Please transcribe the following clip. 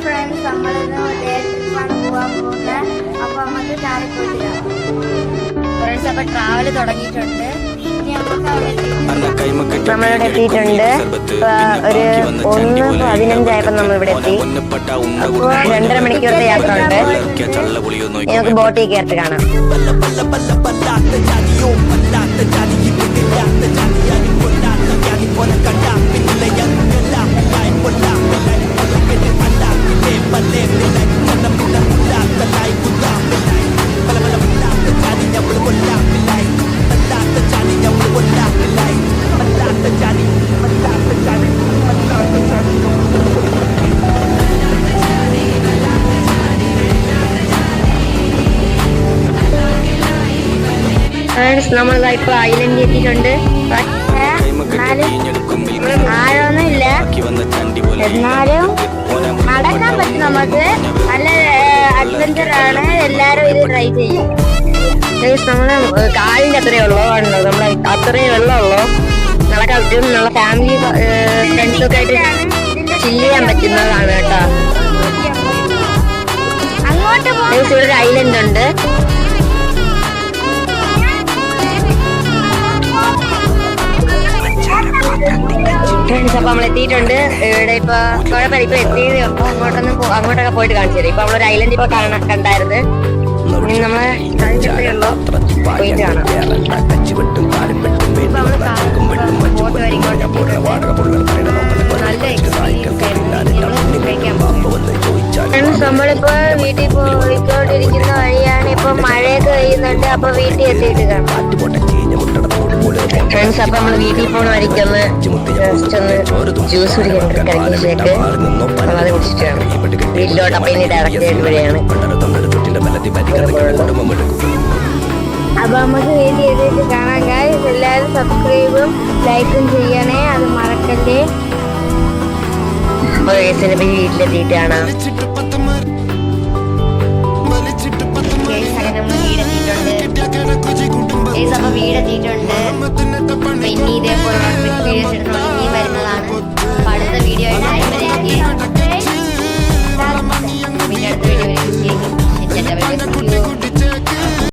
Friends, നമ്മളിന്ന് day ട്രിപ്പാണ് പോകാൻ പോകുന്നത്. അപ്പോൾ നമുക്ക് കാറിൽ പോയിട്ട് കാണാം. ഫ്രണ്ട്സ്, അപ്പോൾ ട്രാവൽ തുടങ്ങിയിട്ടുണ്ട്. ഇനി നമുക്ക് അവിടെ നമ്മളിവിടെ എത്തിയിട്ടുണ്ട്. ഒരു 1:15 നമ്മളിവിടെ എത്തി. അപ്പോൾ 2.5 മണിക്കൂറത്തെ യാത്ര ഉണ്ട്. നമുക്ക് ബോട്ടിൽ കയറിട്ട് കാണാം. നമ്മളിതാ ഇപ്പൊ ഐലൻഡ് എത്തിയിട്ടുണ്ട്. ആഴൊന്നുമില്ല, എന്നാലും നടക്കാൻ പറ്റും. നമുക്ക് നല്ല അഡ്വഞ്ചർ ആണ്. എല്ലാരും ഇത് ട്രൈ ചെയ്യും. നമ്മള് കാലിന്റെ അത്രയേ ഉള്ളൂ, നമ്മളെ അത്രയും വെള്ളമുള്ളൂ. നടക്കാൻ പറ്റും. നമ്മളെ ഫാമിലി ഫ്രണ്ട്സൊക്കെ ആയിട്ട് ചില്ല് ചെയ്യാൻ പറ്റുന്നതാണ് കേട്ടോ. ഇവിടെ ഒരു ഐലൻഡ് ഉണ്ട്. അപ്പൊ നമ്മൾ എത്തിയിട്ടുണ്ട്. ഇവിടെ ഇപ്പൊ കുഴപ്പമില്ല, ഇപ്പൊ എത്തിയത്. അപ്പൊ അങ്ങോട്ടൊക്കെ പോയിട്ട് കാണിച്ചു തരും. ഇപ്പൊ നമ്മളൊരു ഐലൻഡ് ഇപ്പൊ കണ്ടായിരുന്നു. ഇനി നമ്മള് പോയിട്ട് കാണാം. നമ്മളിപ്പോ വീട്ടിൽ പോയിക്കൊണ്ടിരിക്കുന്ന വഴിയാണ്. ഇപ്പൊ മഴയൊക്കെ പെയ്യുന്നുണ്ട്. അപ്പൊ വീട്ടിൽ എത്തിയിട്ട് കാണാം. ഫ്രണ്ട്സ്, അപ്പൊ നമ്മള് വീട്ടിൽ പോണ വഴിക്കൊന്ന് ജസ്റ്റ് ഒന്ന് ജ്യൂസ് കുടിക്കുന്നുണ്ട്. കരിക്ക് അത് കുടിച്ചിട്ടാണ് വീട്ടിലോട്ട്. അപ്പൊ ഇനി ഡയറക്റ്റ് ആയിട്ട് വഴിയാണ്. അപ്പൊ നമുക്ക് വീട്ടിൽ എത്തിയിട്ട് കാണാൻ ഗൈസ്. എല്ലാവരും സബ്സ്ക്രൈബും ലൈക്കും ചെയ്യണേ, അത് മറക്കല്ലേ. അപ്പൊ ഗൈസിന്റെ വീട്ടിലെത്തിയിട്ട് കാണാം.